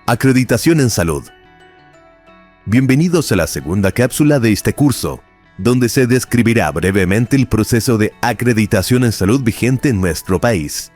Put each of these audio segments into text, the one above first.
Acreditación en salud. Bienvenidos a la segunda cápsula de este curso, donde se describirá brevemente el proceso de acreditación en salud vigente en nuestro país.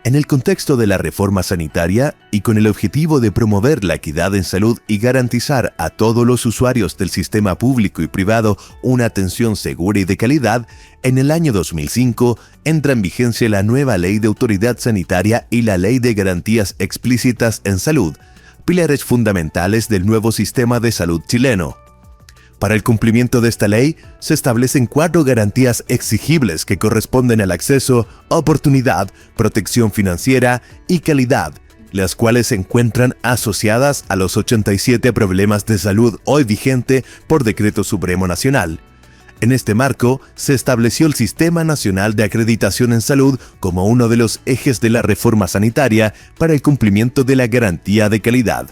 En el contexto de la reforma sanitaria y con el objetivo de promover la equidad en salud y garantizar a todos los usuarios del sistema público y privado una atención segura y de calidad, en el año 2005 entra en vigencia la nueva Ley de Autoridad Sanitaria y la Ley de Garantías Explícitas en Salud, pilares fundamentales del nuevo sistema de salud chileno. Para el cumplimiento de esta ley, se establecen 4 garantías exigibles que corresponden al acceso, oportunidad, protección financiera y calidad, las cuales se encuentran asociadas a los 87 problemas de salud hoy vigente por Decreto Supremo Nacional. En este marco, se estableció el Sistema Nacional de Acreditación en Salud como uno de los ejes de la reforma sanitaria para el cumplimiento de la garantía de calidad.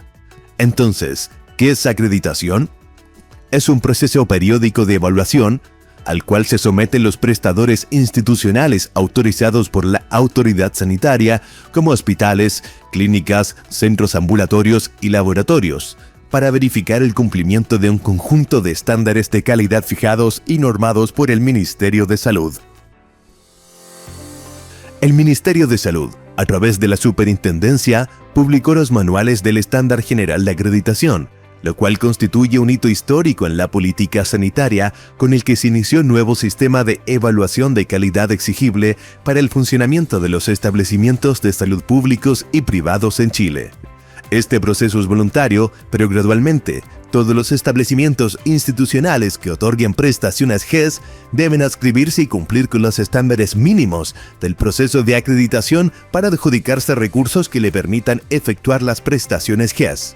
Entonces, ¿qué es acreditación? Es un proceso periódico de evaluación al cual se someten los prestadores institucionales autorizados por la autoridad sanitaria, como hospitales, clínicas, centros ambulatorios y laboratorios, para verificar el cumplimiento de un conjunto de estándares de calidad fijados y normados por el Ministerio de Salud. El Ministerio de Salud, a través de la Superintendencia, publicó los manuales del Estándar General de Acreditación, lo cual constituye un hito histórico en la política sanitaria con el que se inició un nuevo sistema de evaluación de calidad exigible para el funcionamiento de los establecimientos de salud públicos y privados en Chile. Este proceso es voluntario, pero gradualmente, todos los establecimientos institucionales que otorguen prestaciones GES deben adscribirse y cumplir con los estándares mínimos del proceso de acreditación para adjudicarse recursos que le permitan efectuar las prestaciones GES.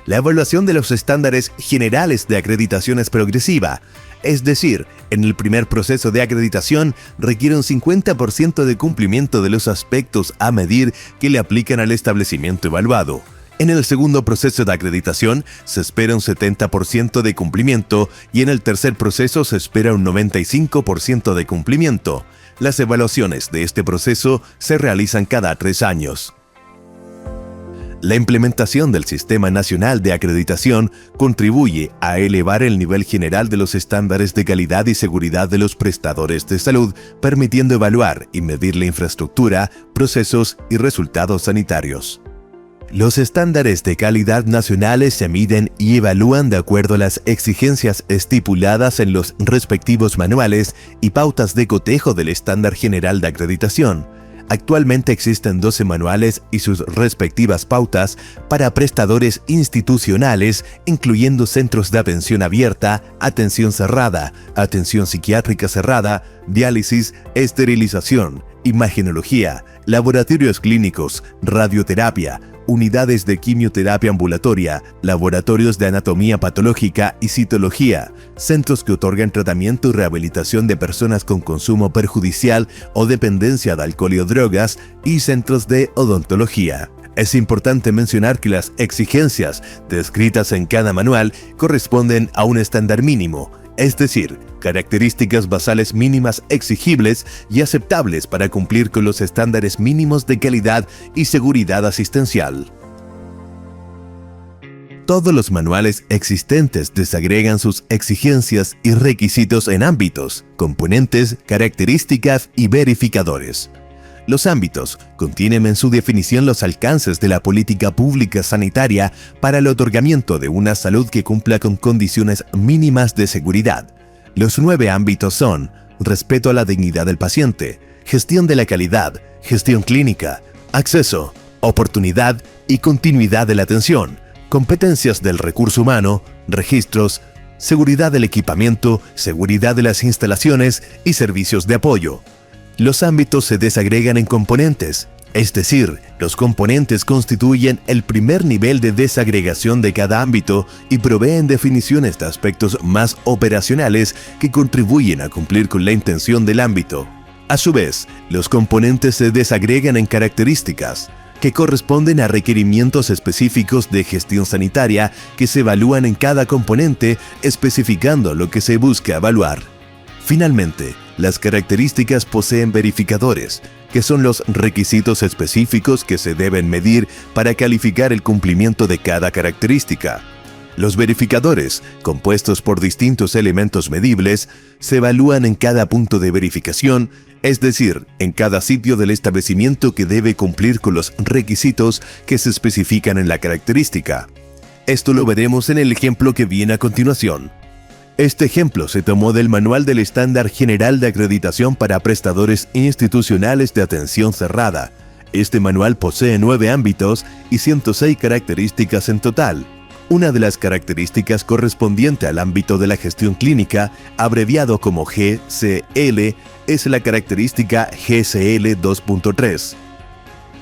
La evaluación de los estándares generales de acreditación es progresiva, es decir, en el primer proceso de acreditación requiere un 50% de cumplimiento de los aspectos a medir que le aplican al establecimiento evaluado. En el segundo proceso de acreditación se espera un 70% de cumplimiento y en el tercer proceso se espera un 95% de cumplimiento. Las evaluaciones de este proceso se realizan cada 3 años. La implementación del Sistema Nacional de Acreditación contribuye a elevar el nivel general de los estándares de calidad y seguridad de los prestadores de salud, permitiendo evaluar y medir la infraestructura, procesos y resultados sanitarios. Los estándares de calidad nacionales se miden y evalúan de acuerdo a las exigencias estipuladas en los respectivos manuales y pautas de cotejo del Estándar General de Acreditación. Actualmente existen 12 manuales y sus respectivas pautas para prestadores institucionales, incluyendo centros de atención abierta, atención cerrada, atención psiquiátrica cerrada, diálisis, esterilización, imagenología, laboratorios clínicos, radioterapia, unidades de quimioterapia ambulatoria, laboratorios de anatomía patológica y citología, centros que otorgan tratamiento y rehabilitación de personas con consumo perjudicial o dependencia de alcohol y o drogas, y centros de odontología. Es importante mencionar que las exigencias descritas en cada manual corresponden a un estándar mínimo, es decir, características basales mínimas exigibles y aceptables para cumplir con los estándares mínimos de calidad y seguridad asistencial. Todos los manuales existentes desagregan sus exigencias y requisitos en ámbitos, componentes, características y verificadores. Los ámbitos contienen en su definición los alcances de la política pública sanitaria para el otorgamiento de una salud que cumpla con condiciones mínimas de seguridad. Los 9 ámbitos son: respeto a la dignidad del paciente, gestión de la calidad, gestión clínica, acceso, oportunidad y continuidad de la atención, competencias del recurso humano, registros, seguridad del equipamiento, seguridad de las instalaciones y servicios de apoyo. Los ámbitos se desagregan en componentes, es decir, los componentes constituyen el primer nivel de desagregación de cada ámbito y proveen definiciones de aspectos más operacionales que contribuyen a cumplir con la intención del ámbito. A su vez, los componentes se desagregan en características, que corresponden a requerimientos específicos de gestión sanitaria que se evalúan en cada componente, especificando lo que se busca evaluar. Finalmente, las características poseen verificadores, que son los requisitos específicos que se deben medir para calificar el cumplimiento de cada característica. Los verificadores, compuestos por distintos elementos medibles, se evalúan en cada punto de verificación, es decir, en cada sitio del establecimiento que debe cumplir con los requisitos que se especifican en la característica. Esto lo veremos en el ejemplo que viene a continuación. Este ejemplo se tomó del Manual del Estándar General de Acreditación para Prestadores Institucionales de Atención Cerrada. Este manual posee 9 ámbitos y 106 características en total. Una de las características correspondiente al ámbito de la gestión clínica, abreviado como GCL, es la característica GCL 2.3.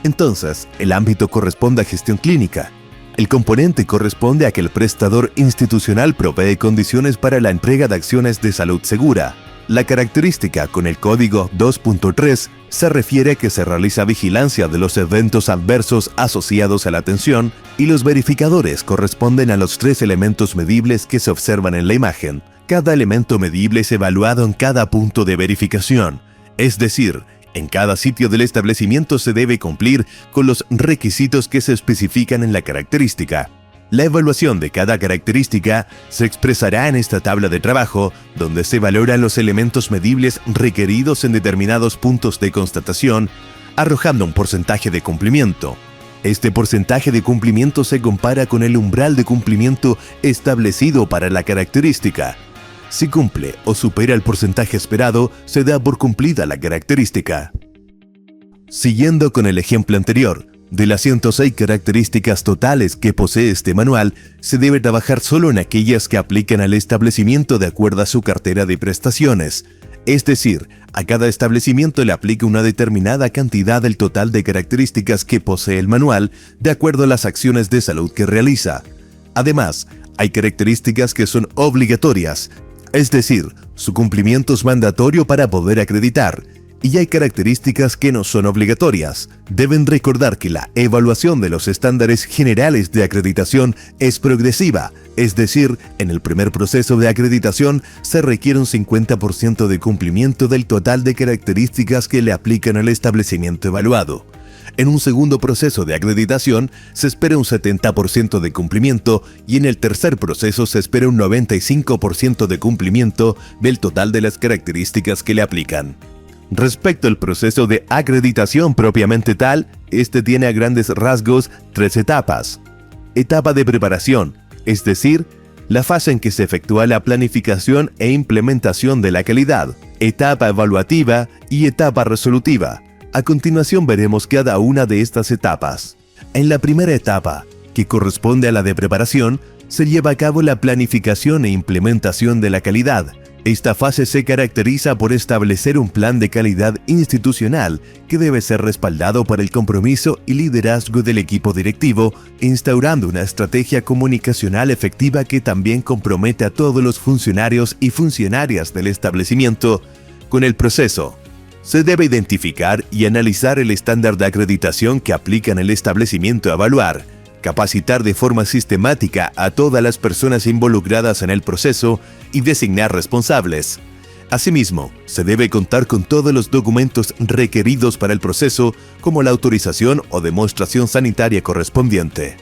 Entonces, el ámbito corresponde a gestión clínica. El componente corresponde a que el prestador institucional provee condiciones para la entrega de acciones de salud segura. La característica con el código 2.3 se refiere a que se realiza vigilancia de los eventos adversos asociados a la atención y los verificadores corresponden a los 3 elementos medibles que se observan en la imagen. Cada elemento medible es evaluado en cada punto de verificación, es decir, en cada sitio del establecimiento se debe cumplir con los requisitos que se especifican en la característica. La evaluación de cada característica se expresará en esta tabla de trabajo, donde se valoran los elementos medibles requeridos en determinados puntos de constatación, arrojando un porcentaje de cumplimiento. Este porcentaje de cumplimiento se compara con el umbral de cumplimiento establecido para la característica. Si cumple o supera el porcentaje esperado, se da por cumplida la característica. Siguiendo con el ejemplo anterior, de las 106 características totales que posee este manual, se debe trabajar solo en aquellas que apliquen al establecimiento de acuerdo a su cartera de prestaciones. Es decir, a cada establecimiento le aplica una determinada cantidad del total de características que posee el manual, de acuerdo a las acciones de salud que realiza. Además, hay características que son obligatorias, es decir, su cumplimiento es mandatorio para poder acreditar, y hay características que no son obligatorias. Deben recordar que la evaluación de los estándares generales de acreditación es progresiva, es decir, en el primer proceso de acreditación se requiere un 50% de cumplimiento del total de características que le aplican al establecimiento evaluado. En un segundo proceso de acreditación se espera un 70% de cumplimiento y en el tercer proceso se espera un 95% de cumplimiento del total de las características que le aplican. Respecto al proceso de acreditación propiamente tal, este tiene a grandes rasgos 3 etapas. Etapa de preparación, es decir, la fase en que se efectúa la planificación e implementación de la calidad. Etapa evaluativa y etapa resolutiva. A continuación veremos cada una de estas etapas. En la primera etapa, que corresponde a la de preparación, se lleva a cabo la planificación e implementación de la calidad. Esta fase se caracteriza por establecer un plan de calidad institucional que debe ser respaldado por el compromiso y liderazgo del equipo directivo, instaurando una estrategia comunicacional efectiva que también compromete a todos los funcionarios y funcionarias del establecimiento con el proceso. Se debe identificar y analizar el estándar de acreditación que aplica en el establecimiento a evaluar, capacitar de forma sistemática a todas las personas involucradas en el proceso y designar responsables. Asimismo, se debe contar con todos los documentos requeridos para el proceso, como la autorización o demostración sanitaria correspondiente.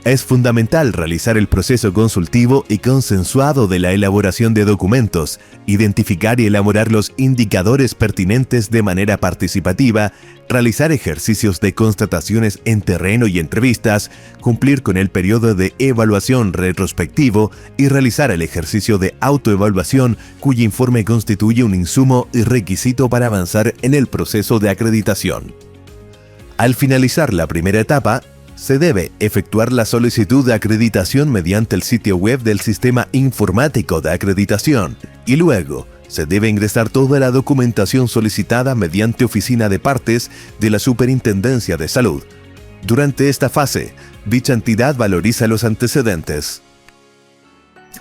Es fundamental realizar el proceso consultivo y consensuado de la elaboración de documentos, identificar y elaborar los indicadores pertinentes de manera participativa, realizar ejercicios de constataciones en terreno y entrevistas, cumplir con el periodo de evaluación retrospectivo y realizar el ejercicio de autoevaluación, cuyo informe constituye un insumo y requisito para avanzar en el proceso de acreditación. Al finalizar la primera etapa, se debe efectuar la solicitud de acreditación mediante el sitio web del Sistema Informático de Acreditación y luego se debe ingresar toda la documentación solicitada mediante oficina de partes de la Superintendencia de Salud. Durante esta fase, dicha entidad valoriza los antecedentes.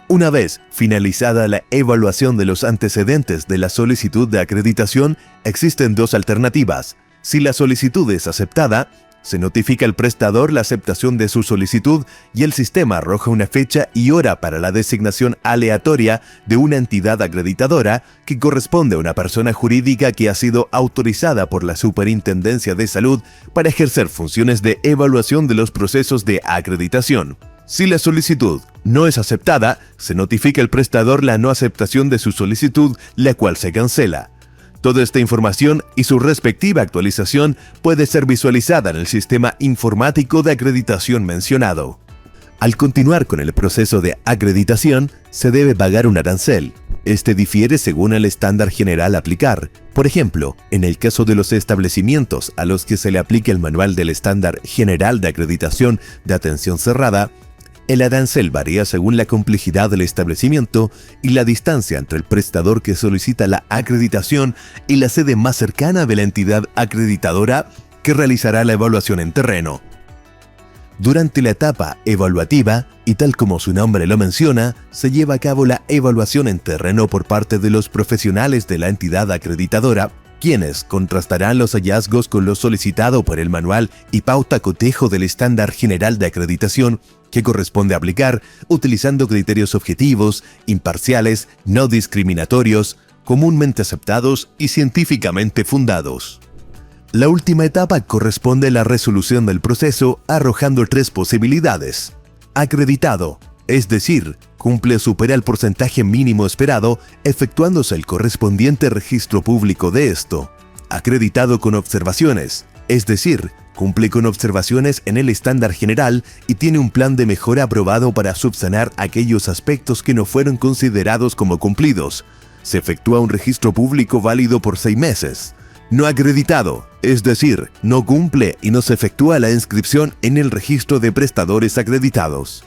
Una vez finalizada la evaluación de los antecedentes de la solicitud de acreditación, existen 2 alternativas. Si la solicitud es aceptada, Se notifica al prestador la aceptación de su solicitud y el sistema arroja una fecha y hora para la designación aleatoria de una entidad acreditadora que corresponde a una persona jurídica que ha sido autorizada por la Superintendencia de Salud para ejercer funciones de evaluación de los procesos de acreditación. Si la solicitud no es aceptada, se notifica al prestador la no aceptación de su solicitud, la cual se cancela. Toda esta información y su respectiva actualización puede ser visualizada en el sistema informático de acreditación mencionado. Al continuar con el proceso de acreditación, se debe pagar un arancel. Este difiere según el estándar general a aplicar. Por ejemplo, en el caso de los establecimientos a los que se le aplique el manual del estándar general de acreditación de atención cerrada, el arancel varía según la complejidad del establecimiento y la distancia entre el prestador que solicita la acreditación y la sede más cercana de la entidad acreditadora que realizará la evaluación en terreno. Durante la etapa evaluativa, y tal como su nombre lo menciona, se lleva a cabo la evaluación en terreno por parte de los profesionales de la entidad acreditadora, quienes contrastarán los hallazgos con lo solicitado por el manual y pauta cotejo del estándar general de acreditación que corresponde aplicar utilizando criterios objetivos, imparciales, no discriminatorios, comúnmente aceptados y científicamente fundados. La última etapa corresponde a la resolución del proceso arrojando 3 posibilidades. Acreditado, es decir, cumple o supera el porcentaje mínimo esperado, efectuándose el correspondiente registro público de esto. Acreditado con observaciones, es decir, cumple con observaciones en el estándar general y tiene un plan de mejora aprobado para subsanar aquellos aspectos que no fueron considerados como cumplidos. Se efectúa un registro público válido por 6 meses. No acreditado, es decir, no cumple y no se efectúa la inscripción en el registro de prestadores acreditados.